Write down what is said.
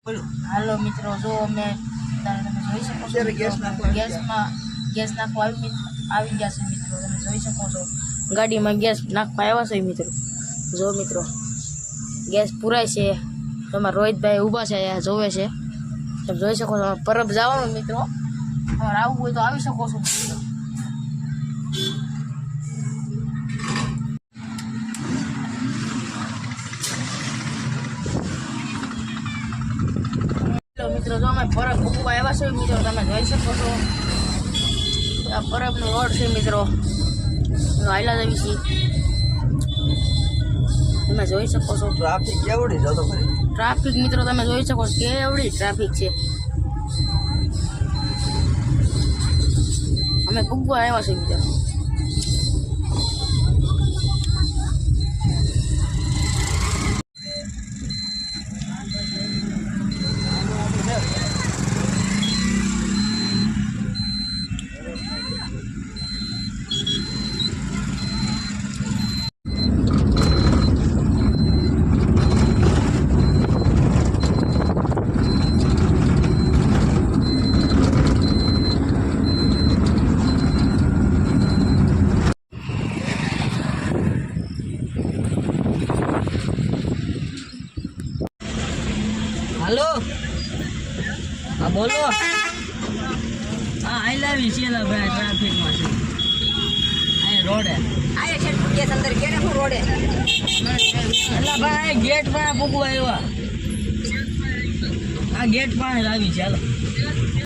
હાલો મિત્રો, જો અમે તમે જોઈ શકો છો ગેસ નાખવા આવી ગયા છે મિત્રો. તમે જોઈ શકો છો ગાડીમાં ગેસ નાખવા આવ્યા છે મિત્રો. જો મિત્રો ગેસ પુરાય છે. તમારા રોહિતભાઈ ઊભા છે, અહીંયા જોવે છે. તમે જોઈ શકો છો પરબ જવાનું મિત્રો. તમારે આવવું હોય તો આવી શકો છો મિત્રો. મિત્રો જો અમે પરબ મૂકવા આવ્યા છે મિત્રો. તમે જોઈ શકો છો આ પરબનો રોડ છે મિત્રો. હાઈલા જવી છે. તમે જોઈ શકો છો ટ્રાફિક કેવડી જતો ખરી. ટ્રાફિક મિત્રો તમે જોઈ શકો છો કેવડી ટ્રાફિક છે. અમે પૂગવા આવ્યા છે મિત્રો. હાલો, હા બોલો. હા આઈ લાવી છે ભાઈ, ટ્રાફિકમાં છે. આ રોડે આયા છે ગેસ અંદર કેને હું રોડે એટલે ભાઈ ગેટ પાસે પૂગવા આવ્યા. આ ગેટ પાસે જ આવી છે. હાલો